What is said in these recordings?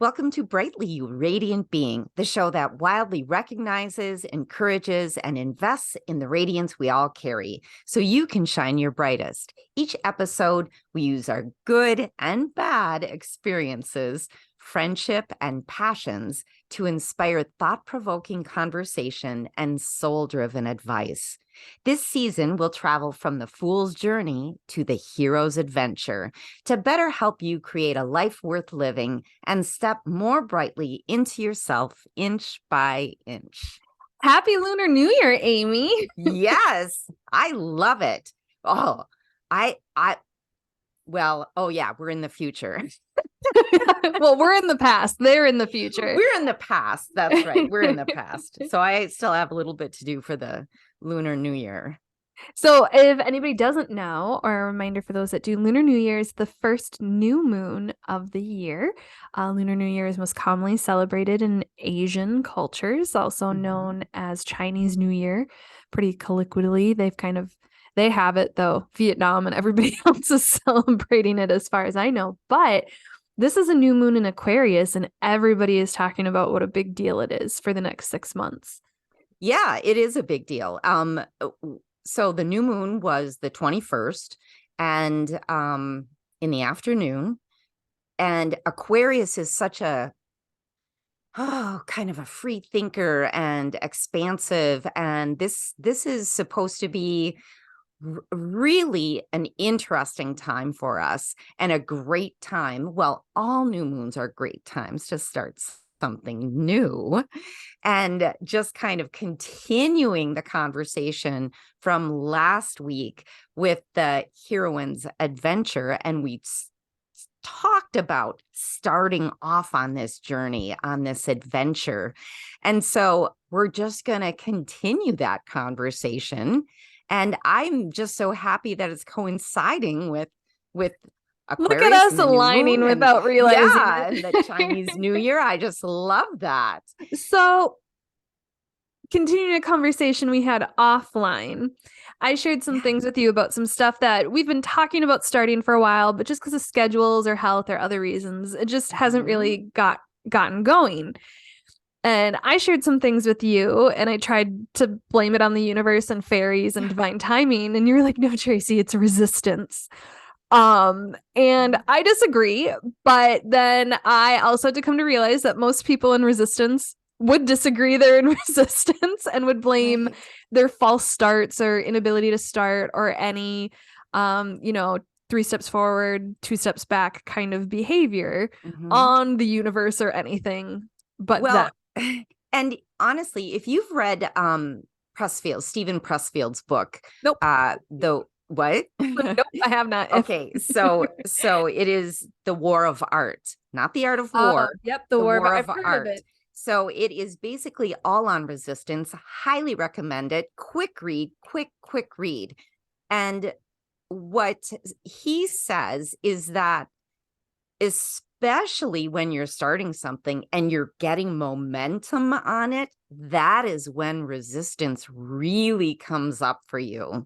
Welcome to Brightly, You Radiant Being, the show that wildly recognizes, encourages, and invests in the radiance we all carry so you can shine your brightest. Each episode, we use our good and bad experiences, friendship, and passions to inspire thought-provoking conversation and soul-driven advice. This season, we'll travel from the fool's journey to the hero's adventure to better help you create a life worth living and step more brightly into yourself inch by inch. Happy Lunar New Year, Amy. Yes, I love it. Oh, we're in the future. Well, we're in the past. They're in the future. We're in the past. That's right. We're in the past. So I still have a little bit to do for the Lunar New Year. So if anybody doesn't know, or a reminder for those that do, Lunar New Year is the first new moon of the year. Lunar New Year is most commonly celebrated in Asian cultures, also known as Chinese New Year, pretty colloquially. They have it, though, Vietnam and everybody else is celebrating it as far as I know. But this is a new moon in Aquarius, and everybody is talking about what a big deal it is for the next 6 months. Yeah, it is a big deal. So the new moon was the 21st and in the afternoon. And Aquarius is such a kind of a free thinker and expansive. And this is supposed to be really an interesting time for us and a great time. Well, all new moons are great times to start something new, and just kind of continuing the conversation from last week with the heroine's adventure. And we talked about starting off on this journey, on this adventure. And so we're just going to continue that conversation. And I'm just so happy that it's coinciding with Aquarius. Look at us aligning without realizing. Yeah, and the Chinese New Year. I just love that. So, continuing a conversation we had offline, I shared some things with you about some stuff that we've been talking about starting for a while, but just because of schedules or health or other reasons, it just hasn't really gotten going. And I shared some things with you, and I tried to blame it on the universe and fairies and divine timing. And you were like, no, Tracy, it's resistance. And I disagree. But then I also had to come to realize that most people in resistance would disagree they're in resistance and would blame their false starts or inability to start or any, 3 steps forward, 2 steps back kind of behavior on the universe or anything. But that. And honestly, if you've read Stephen Pressfield's book, nope. What? Nope, I have not. Okay, so it is The War of Art, not The Art of War. Yep, The War of Art. So it is basically all on resistance. Highly recommend it. Quick read. And what he says is that especially when you're starting something and you're getting momentum on it, that is when resistance really comes up for you.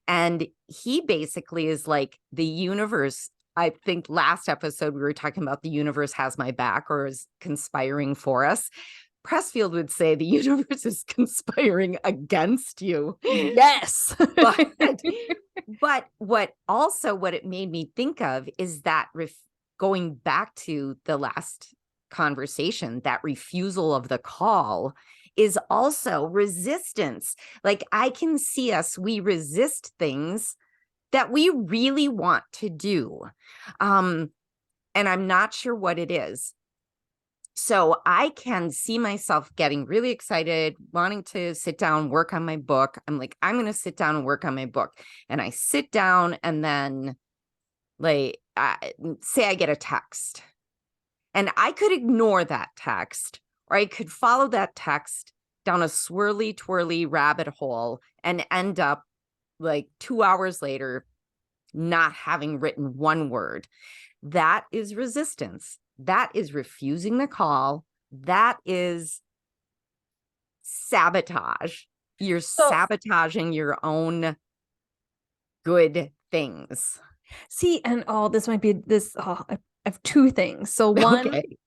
And he basically is like, the universe, I think last episode we were talking about the universe has my back or is conspiring for us. Pressfield would say the universe is conspiring against you. Yes. but what it made me think of is that going back to the last conversation, that refusal of the call is also resistance. Like, I can see we resist things that we really want to do. And I'm not sure what it is. So I can see myself getting really excited, wanting to sit down, work on my book. I'm like, I'm going to sit down and work on my book. And I sit down, and then say I get a text, and I could ignore that text, or I could follow that text down a swirly, twirly rabbit hole and end up 2 hours later not having written one word. That is resistance. That is refusing the call. That is sabotage. You're sabotaging your own good things. See, and this might be I have two things. So one, Okay.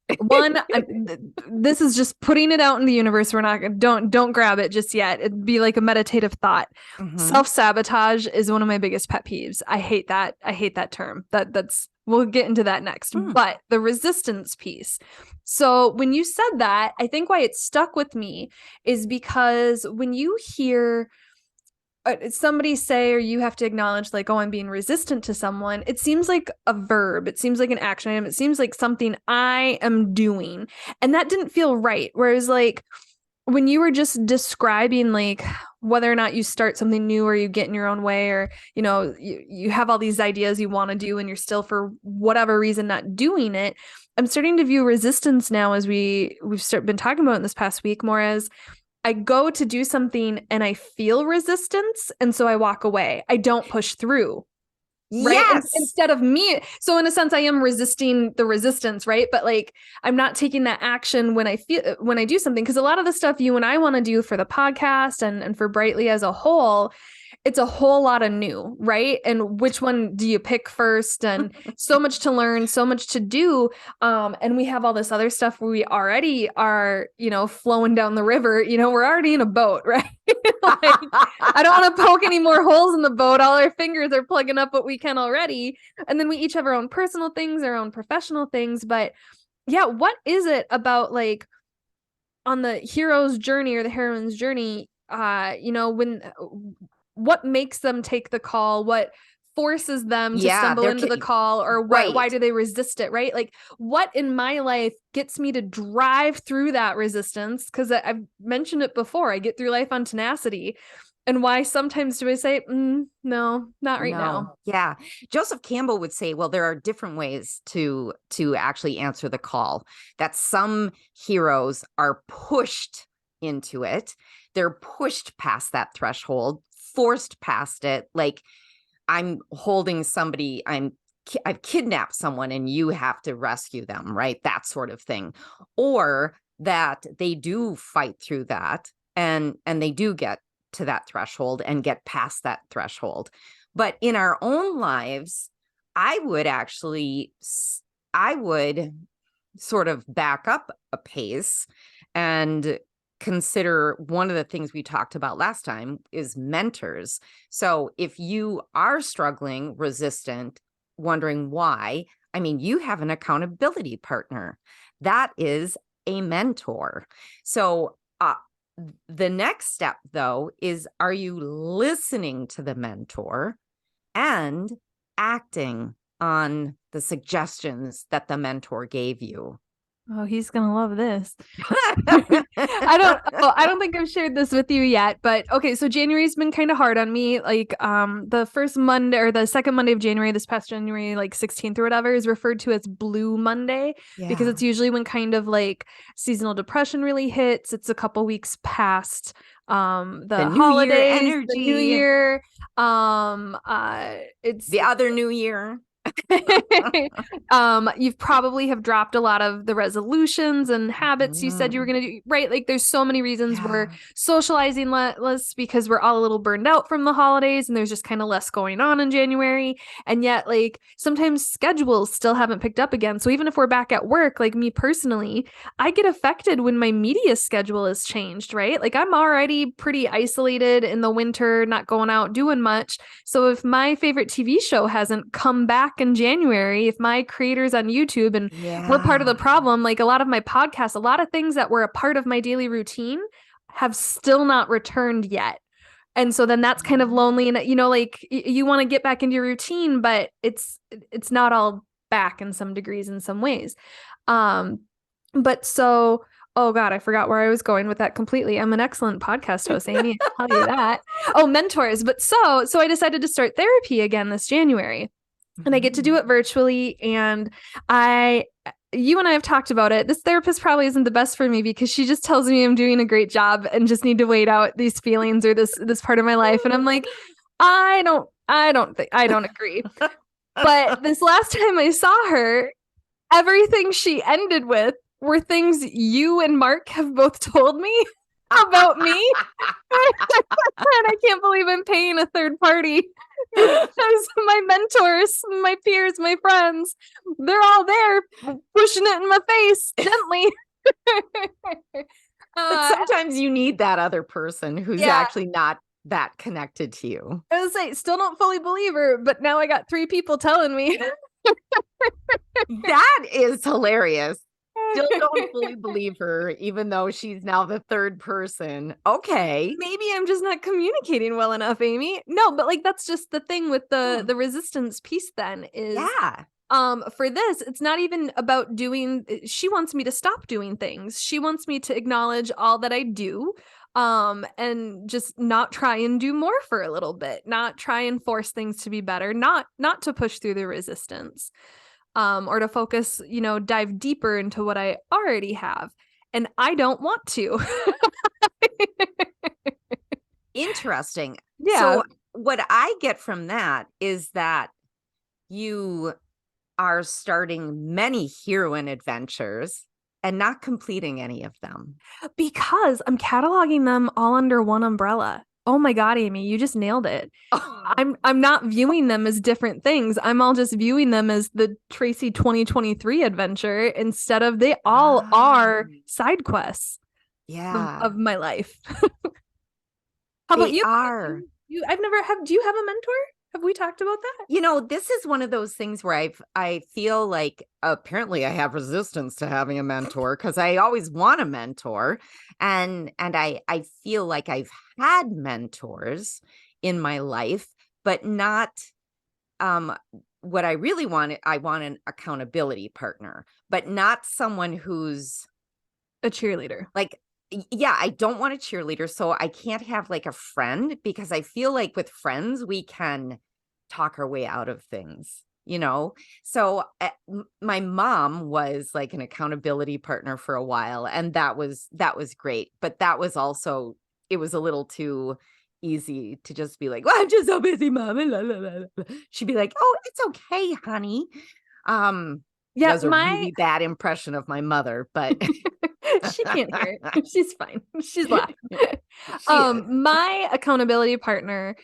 this is just putting it out in the universe. We're not don't grab it just yet. It'd be like a meditative thought. Mhm. Self-sabotage is one of my biggest pet peeves. I hate that term. That's we'll get into that next. But the resistance piece. So when you said that, I think why it stuck with me is because when you hear somebody say, or you have to acknowledge like, oh, I'm being resistant to someone, it seems like a verb. It seems like an action item. It seems like something I am doing. And that didn't feel right. Whereas like when you were just describing like whether or not you start something new or you get in your own way, or, you know, you have all these ideas you want to do and you're still for whatever reason not doing it. I'm starting to view resistance now, as we've been talking about in this past week, more as I go to do something and I feel resistance. And so I walk away. I don't push through. Right. Yes. Instead of me. So in a sense, I am resisting the resistance. Right. But like, I'm not taking that action when I do something. Cause a lot of the stuff you and I want to do for the podcast and for Brightly as a whole, it's a whole lot of new, right? And which one do you pick first? And so much to learn, so much to do. And we have all this other stuff where we already are, you know, flowing down the river. You know, we're already in a boat, right? Like, I don't want to poke any more holes in the boat. All our fingers are plugging up what we can already. And then we each have our own personal things, our own professional things. But yeah, what is it about like on the hero's journey or the heroine's journey, you know, what makes them take the call? What forces them to stumble into the call, or why do they resist it? Right? Like what in my life gets me to drive through that resistance? Because I've mentioned it before. I get through life on tenacity. And why sometimes do I say, no, not right now? Yeah. Joseph Campbell would say, well, there are different ways to actually answer the call, that some heroes are pushed into it. They're pushed past that threshold, forced past it. Like I'm holding somebody, I've kidnapped someone and you have to rescue them, right? That sort of thing. Or that they do fight through that and they do get to that threshold and get past that threshold. But in our own lives, I would sort of back up a pace and consider one of the things we talked about last time is mentors. So if you are struggling, resistant, wondering why, I mean, you have an accountability partner. That is a mentor. So the next step, though, is, are you listening to the mentor and acting on the suggestions that the mentor gave you? Oh, he's going to love this. I don't think I've shared this with you yet, but okay. So January's been kind of hard on me. Like, the first Monday or the second Monday of January, this past January, like 16th or whatever, is referred to as Blue Monday because it's usually when kind of like seasonal depression really hits. It's a couple weeks past the holidays, the New Year. It's the other New Year. You've probably have dropped a lot of the resolutions and habits you said you were going to do, right? Like there's so many reasons we're socializing less because we're all a little burned out from the holidays and there's just kind of less going on in January. And yet like sometimes schedules still haven't picked up again. So even if we're back at work, like me personally, I get affected when my media schedule is changed, right? Like I'm already pretty isolated in the winter, not going out doing much. So if my favorite TV show hasn't come back in January, if my creators on YouTube and we're part of the problem, like a lot of my podcasts, a lot of things that were a part of my daily routine have still not returned yet. And so then that's kind of lonely. And, you know, like you want to get back into your routine, but it's not all back in some degrees, in some ways. But so, oh God, I forgot where I was going with that completely. I'm an excellent podcast host, Amy. I'll tell you that. Oh, mentors. But so I decided to start therapy again this January. And I get to do it virtually. And you and I have talked about it. This therapist probably isn't the best for me because she just tells me I'm doing a great job and just need to wait out these feelings or this part of my life. And I'm like, I don't agree. But this last time I saw her, everything she ended with were things you and Mark have both told me. about me. And I can't believe I'm paying a third party because my mentors, my peers, my friends, they're all there pushing it in my face gently. But sometimes you need that other person who's actually not that connected to you. I was say, still don't fully believe her, but now I got 3 people telling me. That is hilarious. Still don't fully believe her, even though she's now the third person. Okay. Maybe I'm just not communicating well enough, Amy. No, but like that's just the thing with the resistance piece then is for this, it's not even about doing, she wants me to stop doing things. She wants me to acknowledge all that I do and just not try and do more for a little bit, not try and force things to be better, not to push through the resistance. Or to focus, dive deeper into what I already have. And I don't want to. Interesting. Yeah. So what I get from that is that you are starting many heroine adventures and not completing any of them. Because I'm cataloging them all under one umbrella. Oh my God, Amy, you just nailed it. I'm not viewing them as different things. I'm all just viewing them as the Tracy 2023 adventure instead of they all are side quests of my life. How about you? Do you have a mentor? Have we talked about that? This is one of those things where I feel like apparently I have resistance to having a mentor because I always want a mentor. And I feel like I've had mentors in my life, but not what I really want. I want an accountability partner, but not someone who's a cheerleader. Like, yeah, I don't want a cheerleader, so I can't have like a friend because I feel like with friends, we can talk our way out of things, So my mom was like an accountability partner for a while, and that was great. But that was also, it was a little too easy to just be like, well, I'm just so busy, mom. She'd be like, oh, it's okay, honey. Yeah, was a really bad impression of my mother, but she can't hear it. She's fine. She's laughing. My accountability partner,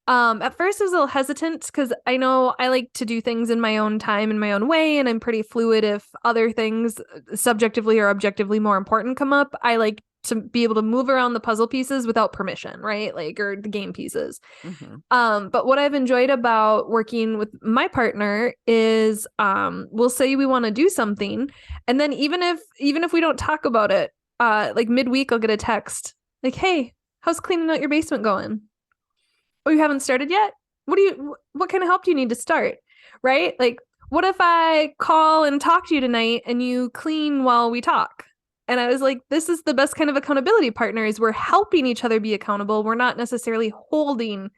at first I was a little hesitant because I know I like to do things in my own time, in my own way, and I'm pretty fluid if other things subjectively or objectively more important come up. I like to be able to move around the puzzle pieces without permission, right? Like, or the game pieces. Mm-hmm. But what I've enjoyed about working with my partner is, we'll say we want to do something. And then even if we don't talk about it, like midweek, I'll get a text like, hey, how's cleaning out your basement going? Oh, you haven't started yet? What kind of help do you need to start? Right? Like, what if I call and talk to you tonight and you clean while we talk? And I was like, this is the best kind of accountability partner is we're helping each other be accountable. We're not necessarily holding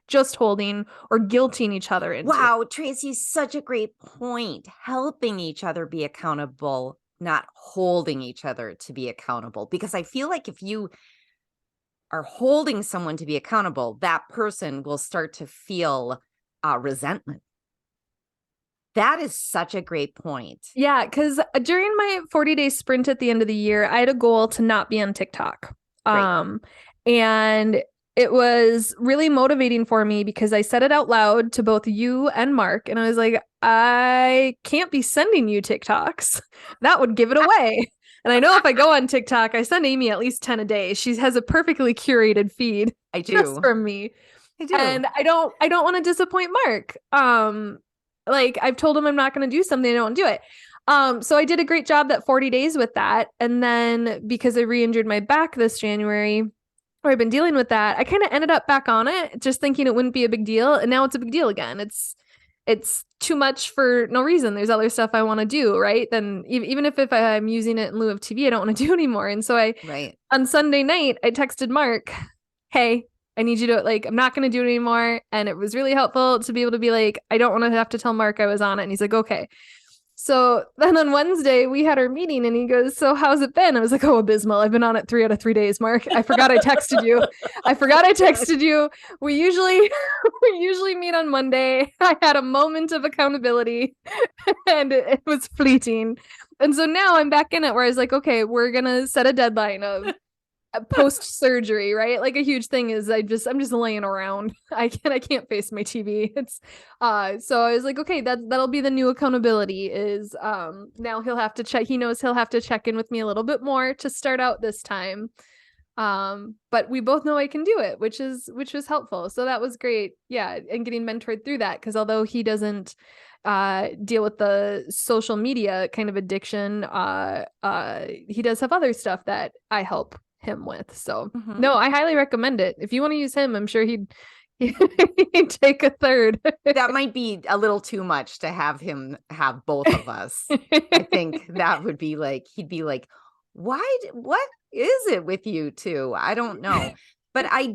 or guilting each other into. Wow, Tracy, such a great point. Helping each other be accountable, not holding each other to be accountable. Because I feel like if you are holding someone to be accountable, that person will start to feel resentment. That is such a great point. Yeah, because during my 40-day sprint at the end of the year, I had a goal to not be on TikTok. And it was really motivating for me because I said it out loud to both you and Mark. And I was like, I can't be sending you TikToks. That would give it away. And I know if I go on TikTok, I send Amy at least 10 a day. She has a perfectly curated feed. I do. Just from me. I do. And I don't want to disappoint Mark. Like I've told him I'm not going to do something, I don't do it. So I did a great job that 40 days with that. And then because I re-injured my back this January, or I've been dealing with that, I kind of ended up back on it, just thinking it wouldn't be a big deal. And now it's a big deal again. It's too much for no reason. There's other stuff I want to do, right? Then even if I'm using it in lieu of TV, I don't want to do anymore. And so on Sunday night, I texted Mark, hey, I need you to, like, I'm not going to do it anymore. And it was really helpful to be able to be like, I don't want to have to tell Mark I was on it. And he's like, okay. So then on Wednesday, we had our meeting and he goes, so how's it been? I was like, oh, abysmal. I've been on it 3 out of 3 days, Mark. I forgot I texted you. We usually meet on Monday. I had a moment of accountability and it was fleeting. And so now I'm back in it where I was like, okay, we're going to set a deadline of post surgery, right? Like a huge thing is I'm just laying around. I can't face my TV. It's so I was like, okay, that'll be the new accountability is now he'll have to check. He knows he'll have to check in with me a little bit more to start out this time. But we both know I can do it, which was helpful. So that was great. Yeah, and getting mentored through that, because although he doesn't deal with the social media kind of addiction, he does have other stuff that I help him with. So no, I highly recommend it. If you want to use him, I'm sure he'd take a third. That might be a little too much to have him have both of us. I think that would be like, he'd be like, what is it with you two? I don't know. But I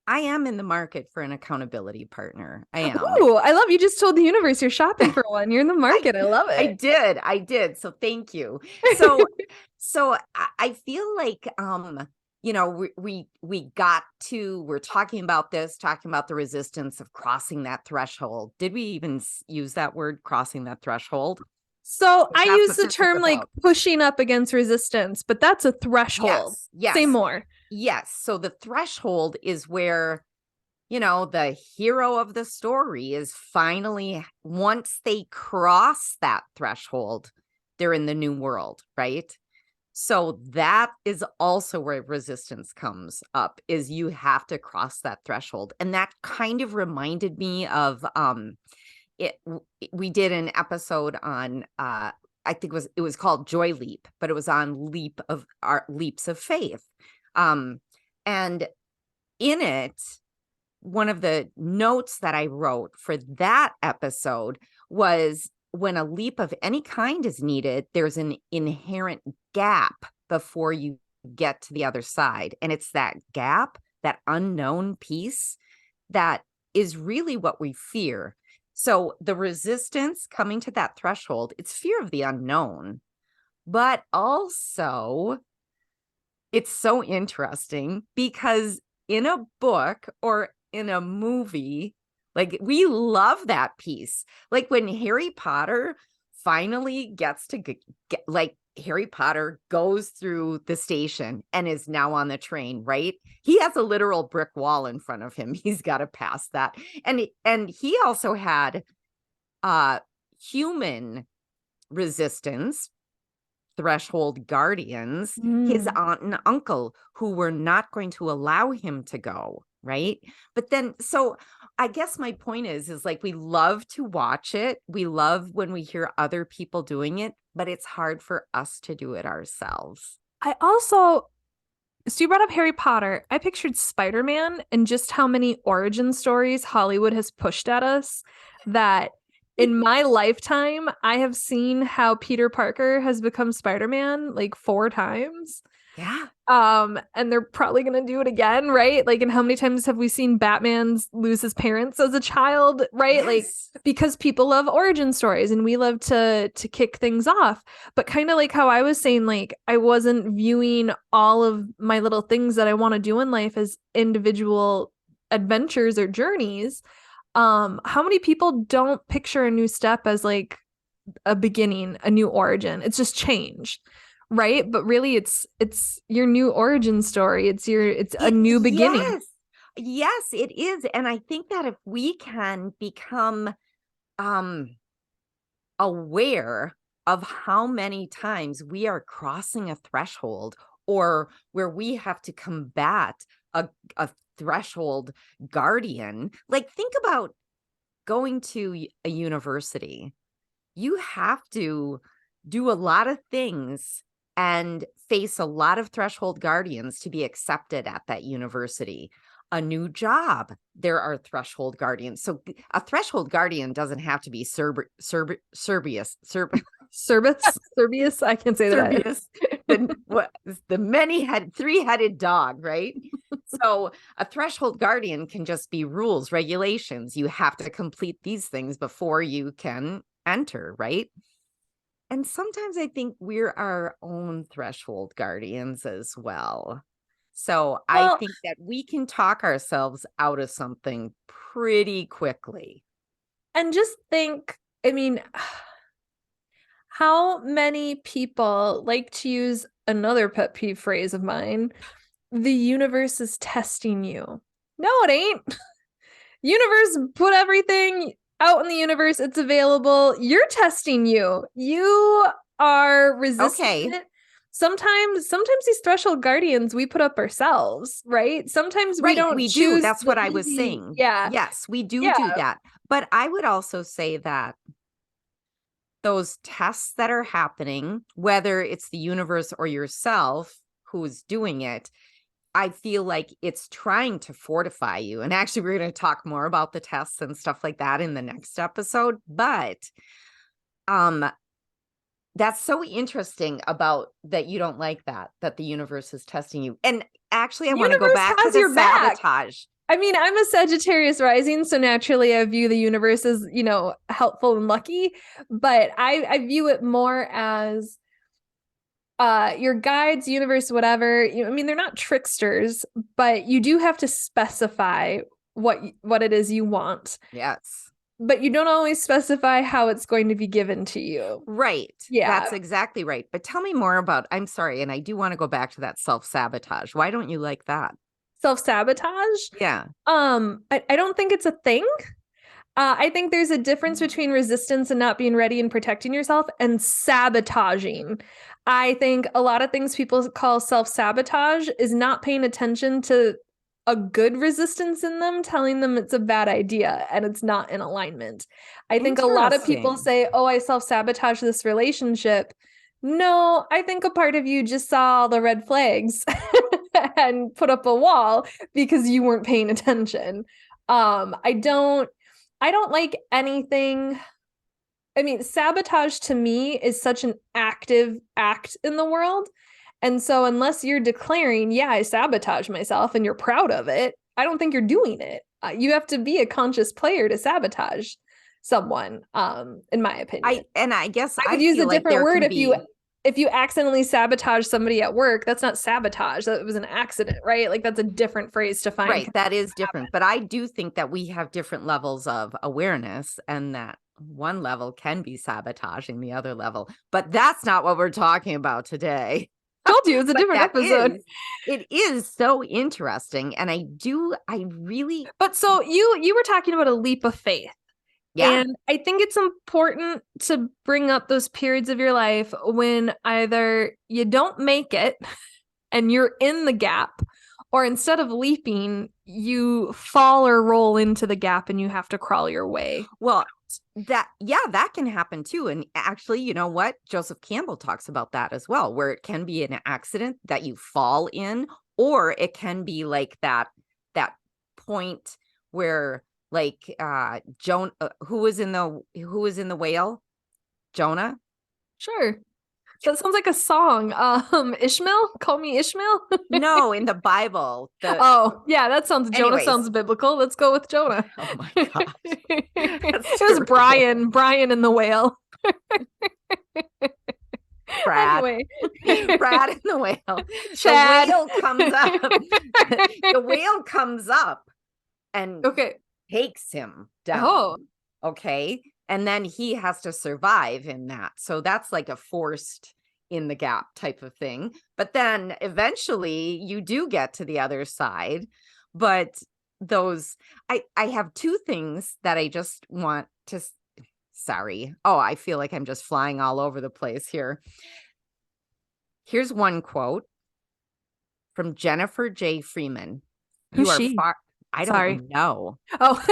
am in the market for an accountability partner. I am. Ooh, I love you just told the universe you're shopping for one. You're in the market. I love it. I did. So thank you. So I feel like we're talking about the resistance of crossing that threshold. Did we even use that word, crossing that threshold? So I use the term like pushing up against resistance, but that's a threshold. Yes. Say more. Yes. So the threshold is where, the hero of the story is finally, once they cross that threshold, they're in the new world, right? So that is also where resistance comes up, is you have to cross that threshold. And that kind of reminded me of we did an episode on I think it was called Joy Leap, but it was on leaps of faith. And in it, one of the notes that I wrote for that episode was, when a leap of any kind is needed, there's an inherent gap before you get to the other side. And it's that gap, that unknown piece, that is really what we fear. So the resistance coming to that threshold, it's fear of the unknown. But also, it's so interesting because in a book or in a movie, like, we love that piece. Like when Harry Potter finally gets to get, like, Harry Potter goes through the station and is now on the train, right? He has a literal brick wall in front of him. He's got to pass that. And he also had human resistance, threshold guardians, his aunt and uncle, who were not going to allow him to go, right? But then, so I guess my point is like, we love to watch it. We love when we hear other people doing it, but it's hard for us to do it ourselves. So you brought up Harry Potter. I pictured Spider-Man and just how many origin stories Hollywood has pushed at us, that in my lifetime, I have seen how Peter Parker has become Spider-Man like 4 times. Yeah. And they're probably going to do it again, right? Like, and how many times have we seen Batman lose his parents as a child, right? Yes. Like, because people love origin stories and we love to kick things off. But kind of like how I was saying, like, I wasn't viewing all of my little things that I want to do in life as individual adventures or journeys. How many people don't picture a new step as like a beginning, a new origin? It's just change. Right. But really it's your new origin story. It's a new beginning. Yes, it is. And I think that if we can become aware of how many times we are crossing a threshold, or where we have to combat a threshold guardian, like, think about going to a university. You have to do a lot of things and face a lot of threshold guardians to be accepted at that university. A new job, there are threshold guardians. So a threshold guardian doesn't have to be Serbius. I can say that. The three-headed dog, right? So a threshold guardian can just be rules, regulations. You have to complete these things before you can enter, right? And sometimes I think we're our own threshold guardians as well. So I think that we can talk ourselves out of something pretty quickly. And just think, I mean, How many people like to use another pet peeve phrase of mine? The universe is testing you. No, it ain't. Universe put everything out in the universe. It's available. You're testing you. You are resisting Okay. it. Sometimes these threshold guardians we put up ourselves, right? Sometimes we Right, don't we do. choose That's the what I was easy. saying. Yeah. Yes, we do Yeah. do that. But I would also say that those tests that are happening, whether it's the universe or yourself who's doing it, I feel like it's trying to fortify you. And actually, we're going to talk more about the tests and stuff like that in the next episode. But um, that's so interesting about that you don't like that the universe is testing you. And actually, I want to go Universe back to has the your back. sabotage. I mean, I'm a Sagittarius rising, so naturally I view the universe as, helpful and lucky, but I view it more as your guides, universe, whatever. I mean, they're not tricksters, but you do have to specify what it is you want. Yes. But you don't always specify how it's going to be given to you. Right. Yeah. That's exactly right. But tell me more about, I'm sorry, and I do want to go back to that self-sabotage. Why don't you like that? Self-sabotage? Yeah. I don't think it's a thing. I think there's a difference between resistance and not being ready and protecting yourself and sabotaging. I think a lot of things people call self-sabotage is not paying attention to a good resistance in them, telling them it's a bad idea and it's not in alignment. I think a lot of people Interesting. say, oh, I self-sabotage this relationship. No, I think a part of you just saw all the red flags and put up a wall because you weren't paying attention. I don't like anything. I mean, sabotage to me is such an active act in the world. And so, unless you're declaring, yeah, I sabotage myself and you're proud of it, I don't think you're doing it. You have to be a conscious player to sabotage someone, in my opinion. I guess I I would use feel a like different there word can if you accidentally sabotage somebody at work. That's not sabotage. That was an accident, right? Like that's a different phrase to find. right, that is different. But I do think that we have different levels of awareness, and that one level can be sabotaging the other level. But that's not what we're talking about today. Told you it's a But different episode. It is so interesting. And I really. But so you were talking about a leap of faith. Yeah. And I think it's important to bring up those periods of your life when either you don't make it and you're in the gap, or instead of leaping, you fall or roll into the gap and you have to crawl your way. Well, that can happen too. And actually, you know what? Joseph Campbell talks about that as well, where it can be an accident that you fall in, or it can be like that point where like Jonah, who was in the whale? Jonah? Sure. That sounds like a song. Ishmael? Call me Ishmael? No, in the Bible. Oh, yeah, that sounds Jonah Anyways. sounds biblical. Let's go with Jonah. Oh my gosh. It was Brian in the whale. Brad. Anyway. Brad and the whale. Chad. The whale comes up. The whale comes up and Okay. takes him down. Oh. Okay. And then he has to survive in that. So that's like a forced in the gap type of thing. But then eventually you do get to the other side. But I have two things that I just want to, sorry. Oh, I feel like I'm just flying all over the place here. Here's one quote from Jennifer J. Freeman. Who's she? I don't know. Oh.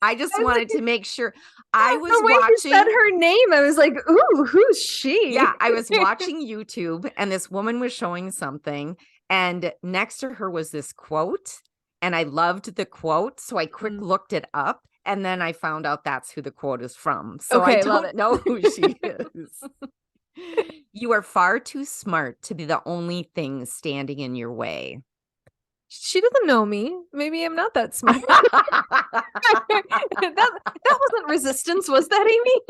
I just wanted to make sure. I was the way watching. You said her name, I was like, "Ooh, who's she?" Yeah, I was watching YouTube, and this woman was showing something, and next to her was this quote, and I loved the quote, so I quick looked it up, and then I found out that's who the quote is from. So okay, I don't know who she is. You are far too smart to be the only thing standing in your way. She doesn't know me. Maybe I'm not that smart. that wasn't resistance, was that, Amy?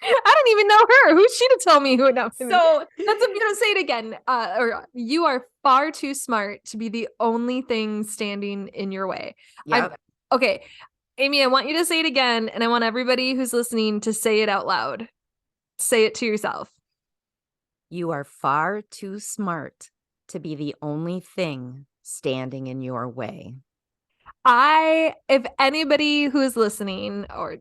I don't even know her. Who's she to tell me who? No, so that's I'm gonna say it again. Or you are far too smart to be the only thing standing in your way. Yep. Okay. Amy, I want you to say it again, and I want everybody who's listening to say it out loud. Say it to yourself. You are far too smart to be the only thing standing in your way. If anybody who is listening, or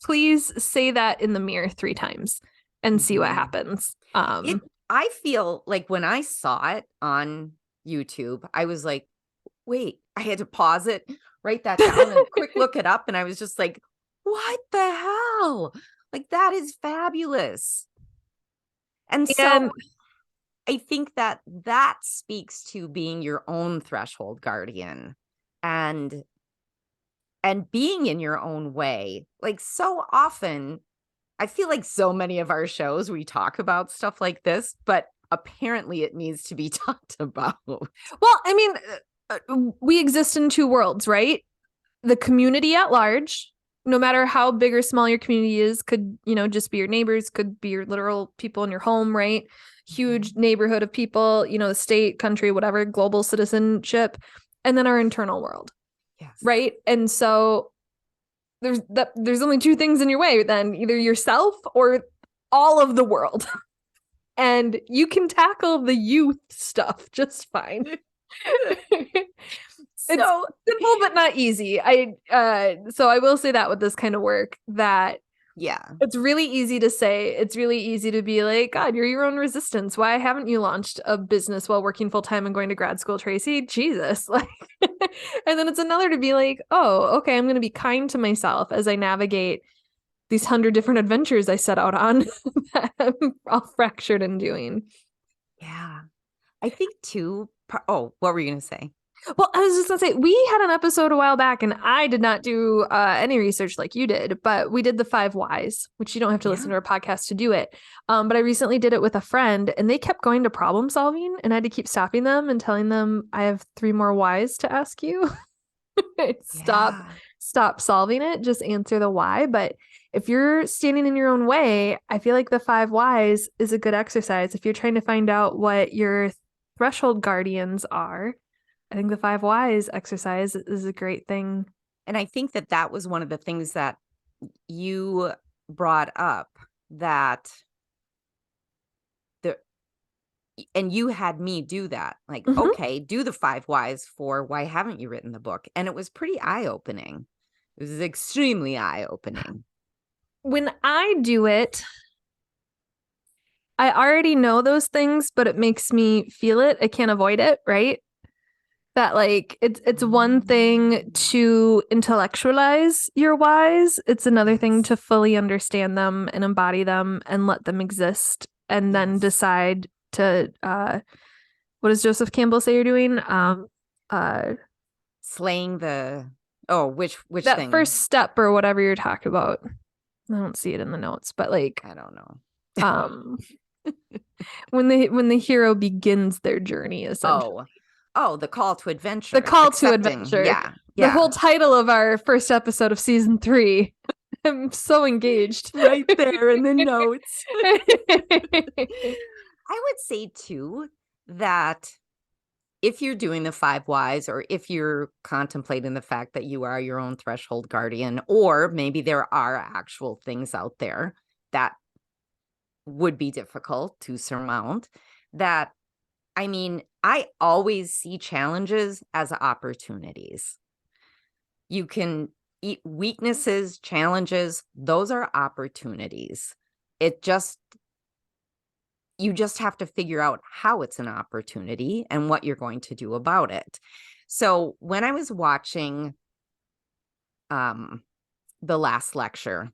please say that in the mirror 3 times and see what happens. I feel like when I saw it on YouTube, I was like, wait, I had to pause it, write that down and quick look it up. And I was just like, what the hell? Like, that is fabulous. And so I think that speaks to being your own threshold guardian and being in your own way. Like, so often, I feel like so many of our shows, we talk about stuff like this, but apparently it needs to be talked about. Well, I mean, we exist in 2 worlds, right? The community at large, no matter how big or small your community is, could, just be your neighbors, could be your literal people in your home, right? Huge neighborhood of people, the state, country, whatever, global citizenship, and then our internal world. Yes. Right. And so there's only 2 things in your way, then either yourself or all of the world. And you can tackle the youth stuff just fine. It's simple but not easy. So I will say that with this kind of work, that it's really easy to say. It's really easy to be like, God, you're your own resistance. Why haven't you launched a business while working full time and going to grad school, Tracy? Jesus. Like, and then it's another to be like, oh, okay, I'm going to be kind to myself as I navigate these 100 different adventures I set out on that I'm all fractured in doing. Yeah. I think too. Oh, what were you going to say? Well, I was just going to say, we had an episode a while back, and I did not do any research like you did, but we did the 5 whys, which you don't have to listen to our podcast to do it. But I recently did it with a friend, and they kept going to problem solving, and I had to keep stopping them and telling them, I have 3 more whys to ask you. Stop solving it. Just answer the why. But if you're standing in your own way, I feel like the 5 whys is a good exercise. If you're trying to find out what your threshold guardians are, I think the 5 whys exercise is a great thing. And I think that was one of the things that you brought up, that and you had me do that. Like, okay, do the 5 whys for why haven't you written the book? And it was pretty eye-opening. It was extremely eye-opening. When I do it, I already know those things, but it makes me feel it. I can't avoid it, right? That like it's one thing to intellectualize your whys. It's another thing to fully understand them and embody them and let them exist, and then decide to what does Joseph Campbell say you're doing? Slaying the which that thing? First step or whatever you're talking about. I don't see it in the notes, but like I don't know. when the hero begins their journey, essentially. Oh, the call to adventure. The call to adventure. Yeah. The whole title of our first episode of season 3. I'm so engaged. Right there in the notes. I would say too that if you're doing the 5 whys, or if you're contemplating the fact that you are your own threshold guardian, or maybe there are actual things out there that would be difficult to surmount, that, I mean, I always see challenges as opportunities. You can eat weaknesses, challenges, those are opportunities. You just have to figure out how it's an opportunity and what you're going to do about it. So when I was watching the last lecture,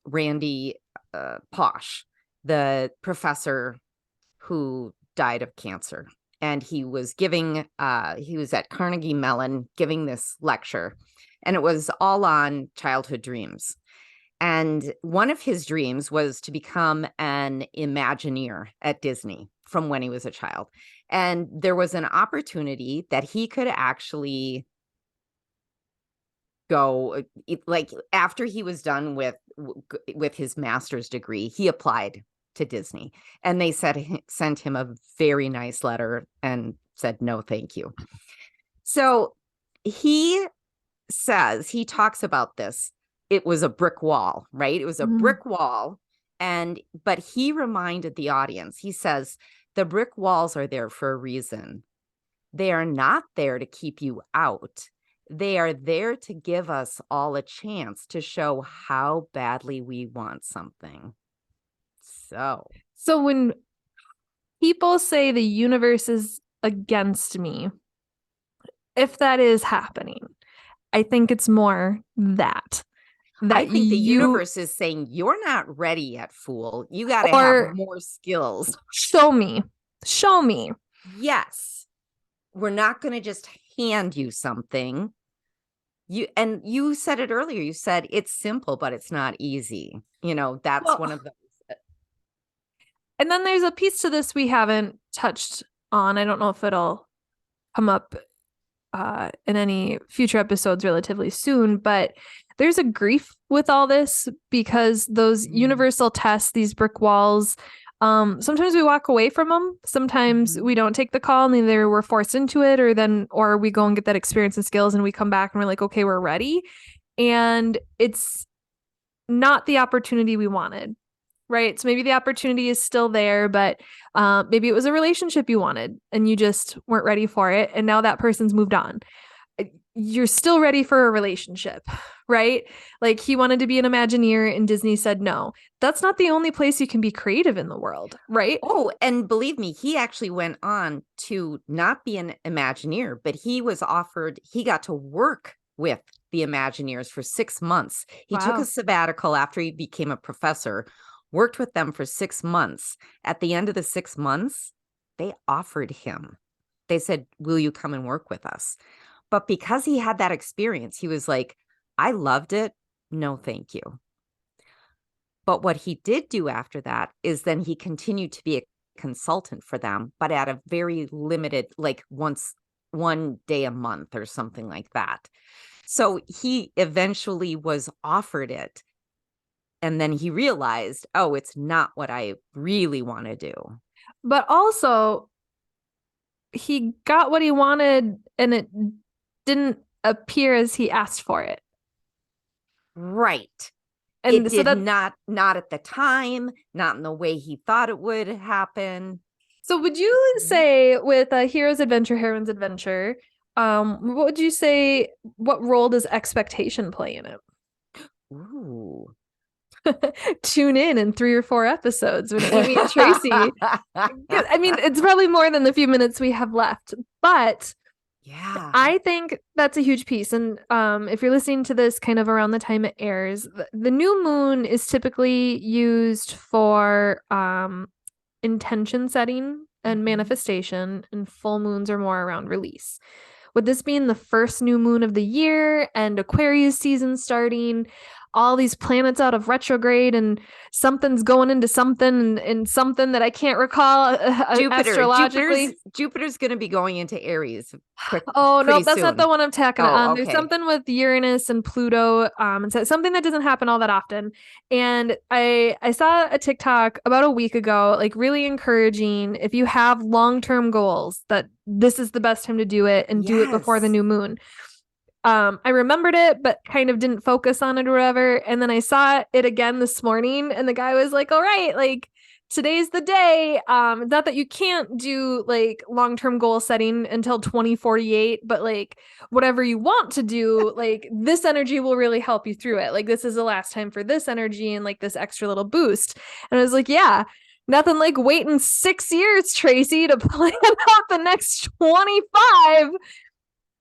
Randy Pausch, the professor who died of cancer, and he was at Carnegie Mellon giving this lecture, and it was all on childhood dreams. And one of his dreams was to become an Imagineer at Disney from when he was a child. And there was an opportunity that he could actually go, like, after he was done with his master's degree, he applied to Disney, and they sent him a very nice letter and said, no, thank you. So he says, he talks about this. It was a brick wall, right? It was a brick wall. But he reminded the audience, he says, the brick walls are there for a reason. They are not there to keep you out. They are there to give us all a chance to show how badly we want something. So when people say the universe is against me, if that is happening, I think it's more that I think the universe is saying, you're not ready yet, fool. You got to have more skills. Show me. Yes. We're not going to just hand you something. You said it earlier. You said it's simple, but it's not easy. That's one of those. And then there's a piece to this we haven't touched on. I don't know if it'll come up in any future episodes relatively soon, but there's a grief with all this because those universal tests, these brick walls, sometimes we walk away from them. Sometimes we don't take the call and either we're forced into it or we go and get that experience and skills and we come back and we're like, okay, we're ready. And it's not the opportunity we wanted. Right. So maybe the opportunity is still there, but maybe it was a relationship you wanted and you just weren't ready for it. And now that person's moved on. You're still ready for a relationship, right? Like he wanted to be an Imagineer and Disney said no. That's not the only place you can be creative in the world, right? Oh, and believe me, he actually went on to not be an Imagineer, but he got to work with the Imagineers for 6 months. He took a sabbatical after he became a professor, worked with them for 6 months. At the end of the 6 months, they offered him. They said, will you come and work with us? But because he had that experience, he was like, I loved it. No, thank you. But what he did do after that is then he continued to be a consultant for them, but at a very limited, like one day a month or something like that. So he eventually was offered it. And then he realized, oh, it's not what I really want to do. But also, he got what he wanted and it didn't appear as he asked for it. Right. And it did not at the time, not in the way he thought it would happen. So would you say with Hero's Adventure, Heroine's Adventure, what would you say, what role does expectation play in it? Ooh. Tune in 3 or 4 episodes when Amy and Tracy. I mean, it's probably more than the few minutes we have left, but yeah, I think that's a huge piece. And if you're listening to this kind of around the time it airs, the new moon is typically used for intention setting and manifestation, and full moons are more around release. With this being the first new moon of the year and Aquarius season starting, all these planets out of retrograde and something's going into something and something that I can't recall astrologically. Jupiter's going to be going into Aries. No, that's not the one I'm talking on. Okay. There's something with Uranus and Pluto, and so something that doesn't happen all that often. And I saw a TikTok about a week ago, like really encouraging if you have long-term goals that this is the best time to do it and do it before the new moon. I remembered it, but kind of didn't focus on it or whatever. And then I saw it again this morning and the guy was like, all right, like today's the day. Not that you can't do like long-term goal setting until 2048, but like whatever you want to do, like this energy will really help you through it. Like this is the last time for this energy and like this extra little boost. And I was like, yeah, nothing like waiting 6 years, Tracy, to plan out the next 25.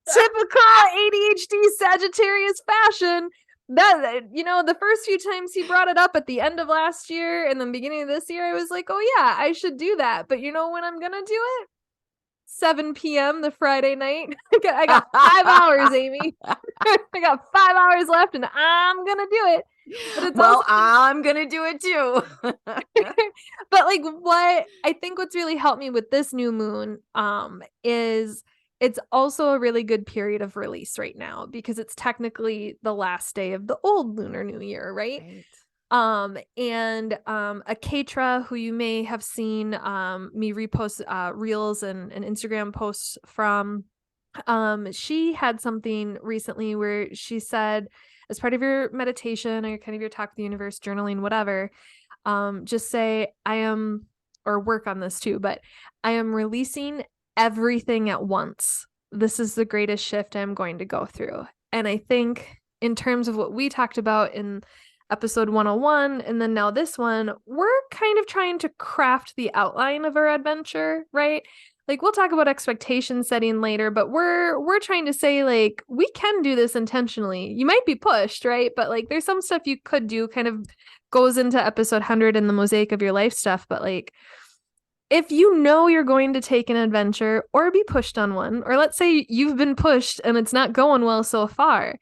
Typical ADHD Sagittarius fashion. That, the first few times he brought it up at the end of last year and the beginning of this year, I was like, oh yeah, I should do that. But you know when I'm gonna do it? 7 p.m. the Friday night. I got 5 hours, Amy. I got 5 hours left and I'm gonna do it. But I'm gonna do it too. But like what I think what's really helped me with this new moon is it's also a really good period of release right now because it's technically the last day of the old Lunar New Year, right? And Aketra, who you may have seen me repost reels and Instagram posts from, She had something recently where she said, as part of your meditation or kind of your talk with the universe, journaling, whatever, just say, I am, or work on this too, but I am releasing everything at once. This is the greatest shift I'm going to go through. And I think in terms of what we talked about in episode 101 and then now this one, we're kind of trying to craft the outline of our adventure, right? Like we'll talk about expectation setting later, but we're trying to say like we can do this intentionally. You might be pushed, right? But like there's some stuff you could do, kind of goes into episode 100 and the mosaic of your life stuff, but like if you know you're going to take an adventure or be pushed on one, or let's say you've been pushed and it's not going well so far,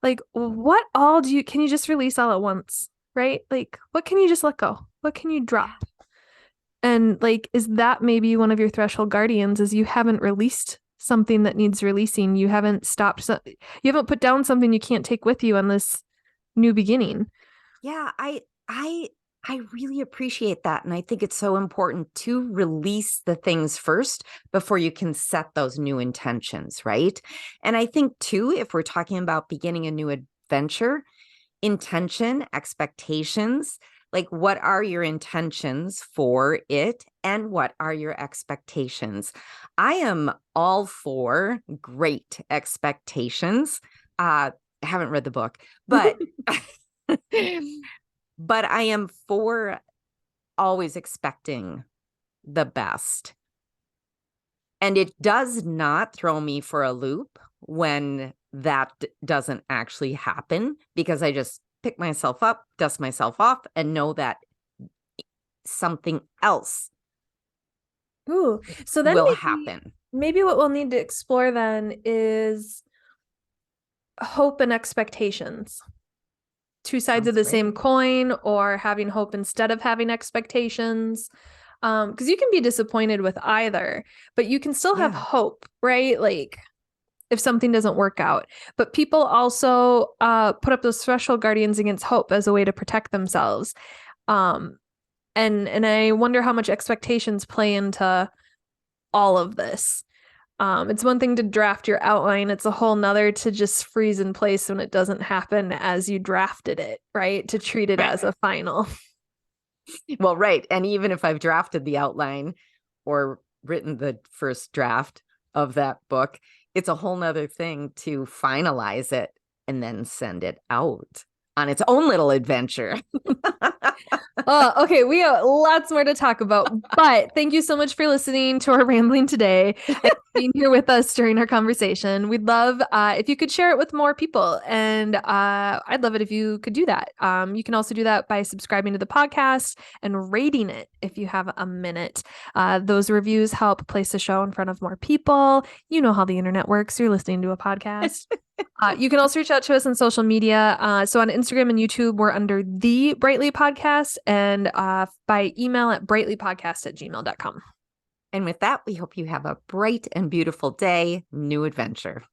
like what all can you just release all at once, right? Like what can you just let go? What can you drop? And like, is that maybe one of your threshold guardians is you haven't released something that needs releasing. You haven't stopped. You haven't put down something you can't take with you on this new beginning. Yeah, I really appreciate that. And I think it's so important to release the things first before you can set those new intentions, right? And I think too, if we're talking about beginning a new adventure, intention, expectations, like what are your intentions for it and what are your expectations? I am all for great expectations. I haven't read the book, but but I am for always expecting the best. And it does not throw me for a loop when that doesn't actually happen, because I just pick myself up, dust myself off, and know that something else so then will happen. Maybe what we'll need to explore then is hope and expectations. Two sides of the same coin, or having hope instead of having expectations. Because you can be disappointed with either, but you can still have hope, right? Like if something doesn't work out. But people also put up those threshold guardians against hope as a way to protect themselves. And I wonder how much expectations play into all of this. It's one thing to draft your outline. It's a whole nother to just freeze in place when it doesn't happen as you drafted it, right? To treat it as a final. Well, right. And even if I've drafted the outline or written the first draft of that book, it's a whole nother thing to finalize it and then send it out on its own little adventure. Okay, we have lots more to talk about, but thank you so much for listening to our rambling today and being here with us during our conversation. We'd love if you could share it with more people, and I'd love it if you could do that. You can also do that by subscribing to the podcast and rating it if you have a minute. Those reviews help place the show in front of more people. You know how the internet works. You're listening to a podcast. You can also reach out to us on social media. So on Instagram and YouTube, we're under The Brightly Podcast, and by email at brightlypodcast@gmail.com. And with that, we hope you have a bright and beautiful day, new adventure.